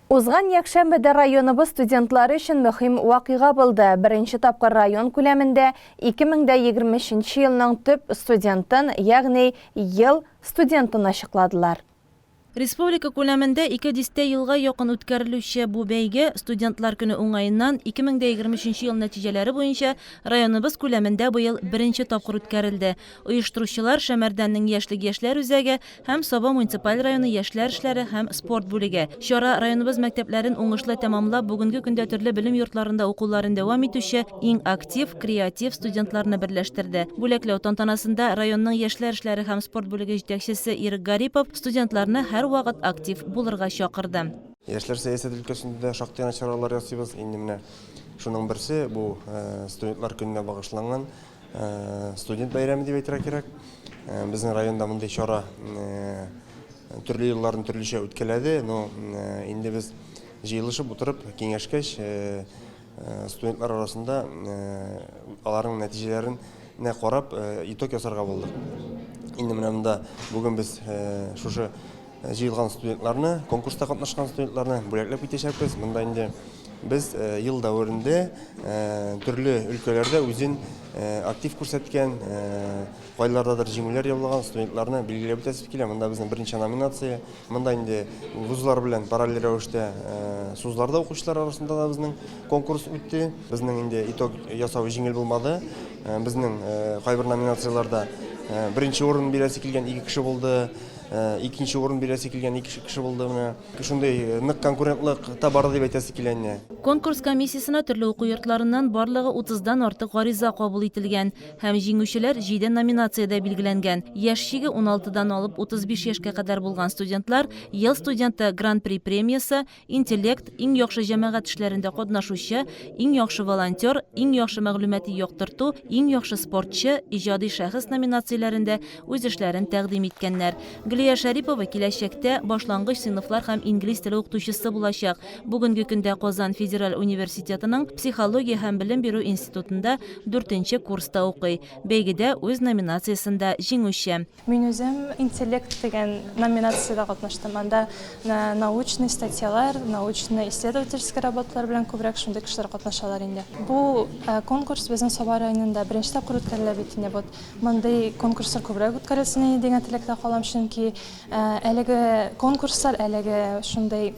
Узган якшәмбедә районыбыз студентлары өчен мөһим вакыйга булды. Беренче тапкыр район күләмендә 2023 елның төп студентын, ягъни ел студентын ачыкладылар. Республика күләмендә 200 елга якын үткәрелүче бу бәйге студентлар көне уңаеннан 2023 ел нәтиҗәләре буенча районыбыз күләмендә быел беренче тапкыр үткәрелде. Оештыручылар Шәмәрдәннең яшьлек яшьләр үзәге һәм Саба муниципаль районы яшьләр эшләре һәм спорт бүлеге. Чара районыбыз мәктәпләрен уңышлы тәмамлап, бүгенге көндә төрле белем йортларында укуларын дәвам итүче иң актив, креатив студентларны берләштерде. Бүләкләү тантанасында районның яшьләр эшләре һәм спорт бүлеге җитәкчесе Ирек Гарипов студентларны һәр вакыт актив булырга чакырды. Яшьләр сәясәт өлкәсендә шактый чаралар ясыйбыз. Инде менә шуның берсе бу студентлар көненә багышланган студент бәйрәме дип әйтергә кирәк. Безнең районда мондый чара төрле елларны төрлечә үткәрелде, но инде без җыелышып утырып киңәшкәч студентлар арасында аларның нәтиҗәләрен карап итог ясарга булдык. Инде менә монда бүген без шушы җыелган студентларны, конкурста катнашкан студентларны бүләкләп итәчәкбез. Монда инде без ел дәврендә төрле өлкәләрдә үзен актив күрсәткән, кайлардадыр җиңүләр яулаган студентларны билгеләп үтәсеп килә. Монда безнең беренче номинация. Монда инде вузлар белән параллель рәвештә СУЗларда укучылар арасында да безнең конкурс үтте. Безнең инде итог ясау җиңел булмады. Безнең кайбер номинацияларда беренче урын бирәсе килгән 2 кеше булды. Икенче урын бирәсе килгән 2 кеше булды. Шундай нык конкурентлык та бар дип әйтәсе килә. Конкурс комиссиясына төрле уку йортларыннан барлыгы 30дан артык гариза кабул ителгән һәм җиңүчеләр 7 номинациядә билгеләнгән. Яшь чиге 16дан алып 35 яшькә кадәр булган студентлар ел студенты Гран-при премиясе, интеллект, иң яхшы җәмәгать эшләрендә катнашучы, иң яхшы волонтер, иң яхшы мәгълүмати яктырту, иң яхшы спортчы, иҗади шәхес номинацияләрендә үз эшләрен тәкъдим иткәннәр. Гөлия Шәрипова киләчәктә башлангыч сыйныфлар һәм инглиз теле укытучысы булачак. Бүгенге көндә Казан Федераль университетының психология һәм белем бирү институтында 4нче курста укый. Бәйгедә үз номинациясендә җиңүче. Мин үзем интеллект дигән номинациядә катнаштым. Анда научный статьялар, научно-исследовательские работалар белән күбрәк шундый кешеләр катнашалар инде. Бу конкурс безнең Саба районында беренче тапкыр үткәрелә бит инде. Мондый конкурслар күбрәк үткәрелсен дигән теләктә калам, чөнки әлеге конкурслар, әлеге шундай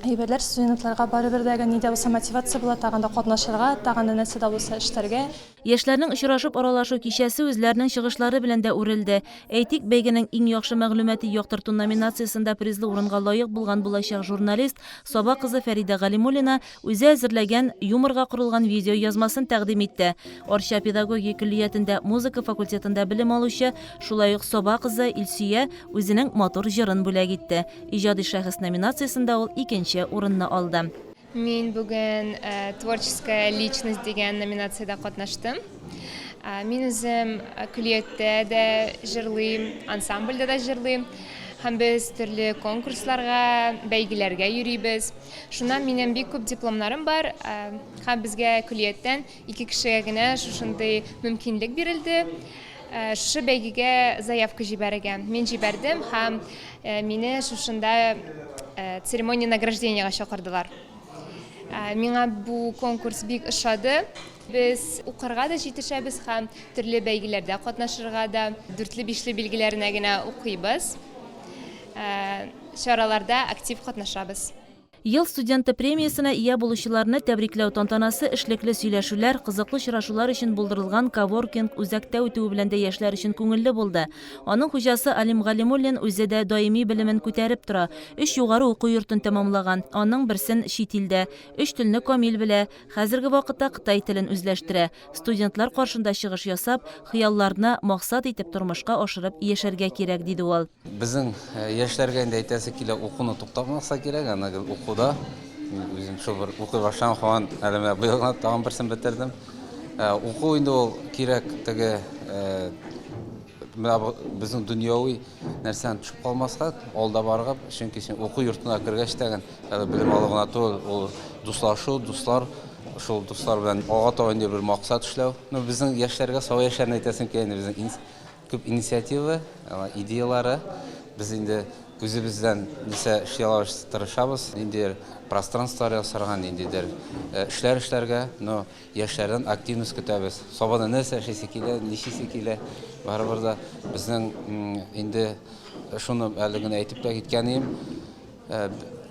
әйберләр студентларга барыбер дә нидә булса мотивация була, тагында катнашырга, тагында нәрсә дә булса эшләргә. Яшьләрнең очрашып аралашу кичәсе үзләренең чыгышлары белән дә үрелде. Әйтик, бәйгенең иң яхшы мәгълүмати яктырту номинациясендә призлы урынга лаек булган булачак журналист Саба кызы Фәридә Галимуллина үзе әзерләгән юморга корылган видео язмасын тәкъдим итте. Арча педагогия көллиятендә музыка факультетында белем алучы, шулай ук Саба кызы Илсөя үзенең матур җырын бүләк итте. Иҗади шәхес номинациясендә ул 2нче урынны алды. Мин бүген творческая личность дигән номинациядә катнаштым. Мин үзем көллияттә дә җырлыйм, ансамбльдә дә җырлыйм. Һәм без төрле конкурсларга, бәйгеләргә йөрибез. Шуннан минем бик күп дипломнарым бар. Һәм безгә көллияттән 2 кешегә генә шушындый мөмкинлек бирелде. Шушы бәйгегә заявка җибәргән. Мин җибәрдем һәм мине шушында церемония награждениягә чакырдылар. Миңа бу конкурс бик ошады. Без укырга да җитешәбез һәм төрле бәйгеләрдә катнашырга да 4-5 билгеләренә генә укыйбыз. Чараларда актив катнашабыз. Ел студенты премиясына ия булучыларны тәбрикләү тантанасы, эшлекле сөйләшүләр, кызыклы очрашулар өчен булдырылган коворкинг үзәктә үтүе белән дә яшьләр өчен күңелле булды. Аның хуҗасы Алим Галимуллин үзе дә даими белемен күтәреп тора. 3 югары уку йортын тәмамлаган. Аның берсен чит илдә, 3 телне камил белә. Хәзерге вакытта Кытай телен үзләштерә. Студентлар каршында чыгыш ясап, хыялларны максат итеп тормышка ашырып яшәргә кирәк, диде ул. Безнең яшьләргә инде әйтәсе килә, укуны туктамаска кирәк, аны укуда. Үзем шул укый башлан хан, әле быел тагын берсен бетердем. Уку инде ул кирәк теге безнең дөньяви нәрсәне төшеп калмаска, алда барып, чөнки уку йортына кергәч тәгән белем алуына түгел, ул дуслар, шул дуслар белән ага таба бер максат эшләү. Безнең яшьләргә сау яшәрне әйтәсем килә, безнең күп инициатива, идеялары. Biz indi Үзебездән нисә эшләр тырышабыз. Инде пространство ясарган, индидер эшләргә, но яшьләрдән активность көтәбез. Сабаны нәрсә эшлисе килә, ничесе килә. Барыбер да безнең инде шуны әле генә әйтеп тә киткәнем.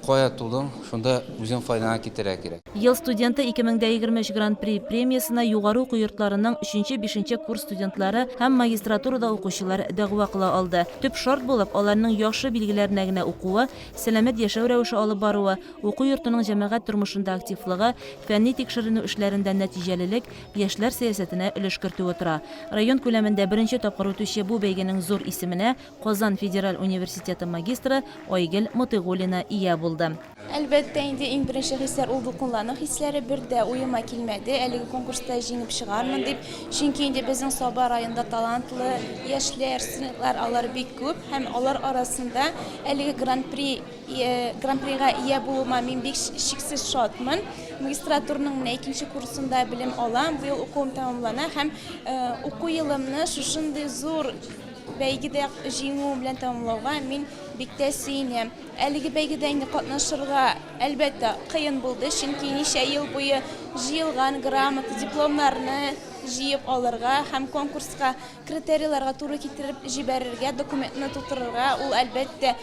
Кая тудың, шунда үзен файдага китерә кирәк. Ел студенты 2023 Гран-при премиясына югары уку йортларының 3-5 курс студентлары һәм магистратурада укучылар дәгъва кыла алды. Төп шарт булып, аларның яхшы билгеләренә генә укуы, сәламәт яшәү рәвеше алып баруы, уку йортының җәмәгать тормышында активлыгы, фәнни тикшеренү эшләрендә нәтиҗәлелек, яшьләр сәясәтенә өлеш кертүе тора. Район күләмендә беренче тапкыр үтүче бу бәйгенең зур исеменә Казан федераль университеты магистры Айгөл Мотыйгуллина ия булды. Әлбәттә, инде иң беренче хисләр ул дулкынлану хисләре бер дә уема килмәде. Әлеге конкурста җиңеп чыгармын дип, чөнки инде безнең Саба районында талантлы яшьләр, студентлар алар бик күп һәм алар арасында әлеге гран-прига ия булуыма мин бик шиксез шатмын. Магистратураның 2нче курсында белем алам, бу ел укуым тәмамлана һәм уку елымны шушындый зур бәйгедә җиңү белән тәмамлауга мин бик тә сөенәм. Әлеге бәйгедә инде катнашырга әлбәттә кыен булды, чөнки ничә ел буе җыелган грамота, дипломнарны җыеп алырга һәм конкурска критерийларга туры китереп җибәрергә, документны тутырырга ул әлбәттә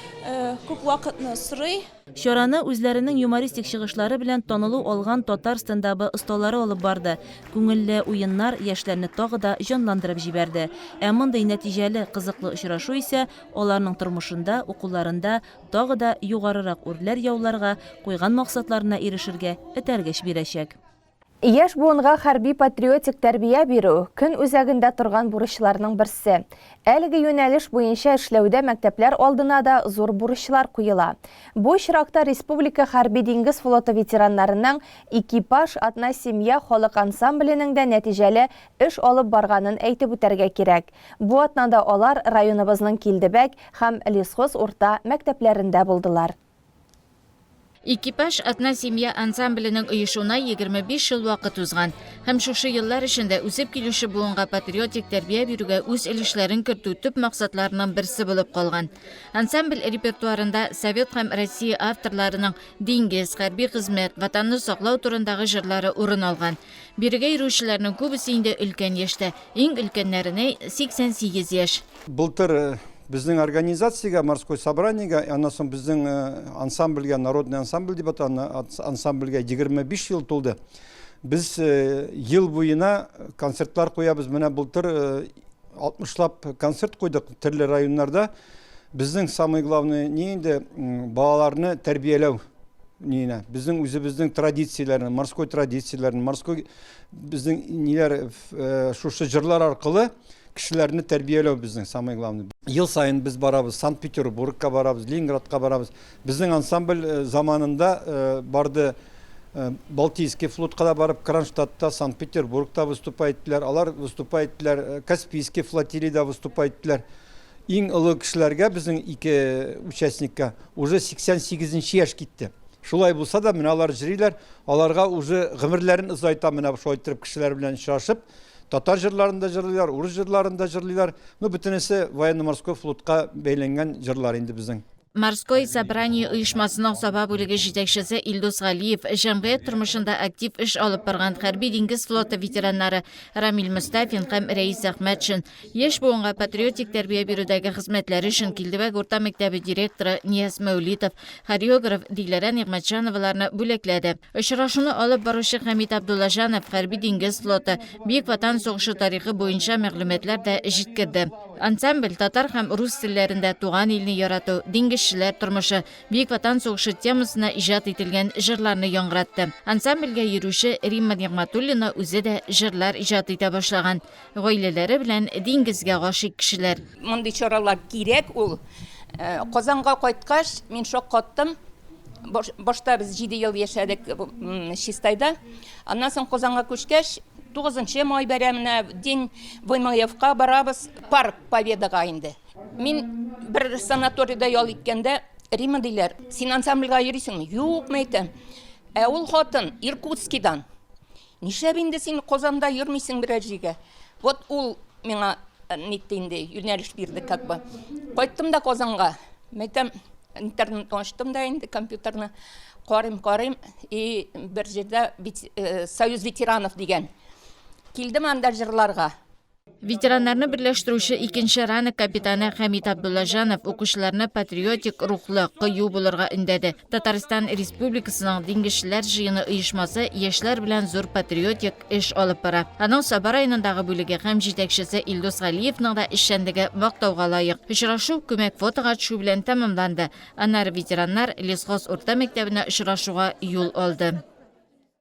күп вакытны сорый. Чараны үзләренең юмористик чыгышлары белән танылу алган татар стендабы осталары алып барды. Күңелле уеннар яшьләрне тагы да җанландырып җибәрде. Ә мондый нәтиҗәле, кызыклы очрашу исә аларның тормышында, укуларында тагы да югарырак үрләр яуларга, куйган максатларына ирешергә этәргеч бирәчәк. Яшь буынга хәрби патриотик тәрбия бирү көн үзәгендә торган бурычларның берсе. Әлеге юнәлеш буенча эшләүдә мәктәпләр алдына да зур бурычлар куела. Бу очракта Республика хәрби диңгез флоты ветераннарының экипаж атна семья халык ансамбленең дә нәтиҗәле эш алып барганын әйтеп үтәргә кирәк. Бу атнада алар районыбызның Килдебәк һәм Лесхоз урта мәктәпләрендә булдылар. Экипаж атна семья ансамбленең оешуына 25 ел вакыт узган. Һәм шушы еллар эчендә үсеп килүче буынга патриотик тәрбия бирүгә үз өлешләрен кертү төп максатларның берсе булып калган. Ансамбль репертуарында Совет һәм Россия авторларының диңгез, хәрби хезмәт, ватанны саклау турындагы җырлары урын алган. Бирегә йөрүчеләрнең күбесе инде өлкән яшьтә, иң өлкәннәренә 88 яшь. Былтыр безнең организациягә, морской собраниегә, аннан безнең ансамбльгә, народный ансамбль дип аталган ансамбльгә 25 ел тулды. Без ел буена концертлар куябыз. Менә былтыр 60лап концерт куйдык төрле районнарда. Безнең самый главный не инде балаларны тәрбияләү нине. Безнең үзебезнең традицияләрне, морской традицияләрне, морской безнең ниләр шушы җырлар аркылы кешеләрне тәрбияләү безнең самый главный. Ел сайын без барабыз, Санкт-Петербургка барабыз, Ленинградка барабыз. Безнең ансамбль заманында барды Балтийский флотка да барып, Кронштадтта, Санкт-Петербургта выступать иттеләр. Алар выступать иттеләр, Каспийский флотилиядә выступать иттеләр. Иң олы кешеләргә безнең ике участникка уже 88 яшь китте. Шулай булса да, менә алар җырлыйлар, аларга уже гомерләрен озайта, менә шулай итеп кешеләр белән очрашып, татар җырларында җырлыйлар, урыс җырларында җырлыйлар. Бөтенесе военно-морской флотка бәйләнгән җырлар инде безнең. Морской собрание оешмасының саба бүлеге җитәкчесе Илдус Галиев җәмгыять тормышында актив эш алып барган хәрби диңгез флоты ветераннары Рамил Мустафин һәм Рәис Әхмәтшин яшь буынга патриотик тәрбия бирүдәге хезмәтләре өчен Килдебәк урта мәктәбе директоры Нияз Мәүлитов, хореограф Диләрә Нигъмәтҗановаларны бүләкләде. Очрашуны алып баручы Хәмит Абдуллажанов хәрби диңгез флоты Бөек Ватан сугышы тарихы буенча мәгълүматлар да җиткерде. Ансамбль татар һәм рус телләрендә туган илне ярату, диңгезчеләр тормышы, Бөек Ватан сугышы темасына иҗат ителгән җырларны яңгыратты. Ансамбльгә йөрүче Римма Нигъмәтуллина үзе дә җырлар иҗат итә башлаган. Гаиләләре белән диңгезгә гашыйк кешеләр. Мондый чаралар кирәк ул. Казанга кайткач, мин шаккаттым. Башта без 7 ел яшәдек Чистайда. Аннан соң Казанга күчкәч, 9 май бәйрәменә День Воймаевка барабыз, парк Победага инде. Мин бер санаторийда ял иткәндә, Рима диләр, син ансамбльгә йөрисеңме? Юк, мәйтәм. Ә ул хатын Иркутскидан. Нишләп инде син Казанда йөрмисең берәр җиргә? Вот ул миңа нитте инде, юнәлеш бирде как бы. Кайттым да Казанга. Мәйтәм, интернет ачтым да инде компьютерны карыйм и бер жердә Союз ветеранов дигән. Килдем анда җырларга. Ветераннарны берләштерүче икенче ранг капитаны Хәмит Абдуллажанов укучыларны патриотик рухлы, кыю булырга өндәде. Татарстан Республикасының Диңгезчеләр җыены оешмасы яшьләр белән зур патриотик эш алып бара. Аның Саба районындагы бүлеге һәм җитәкчесе Илдус Галиевның да эшчәнлеге мактауга лаек. Очрашу күмәк фотога төшү белән тәмамланды. Аннары ветераннар лесхоз урта мәктәбенә очрашуга юл алды.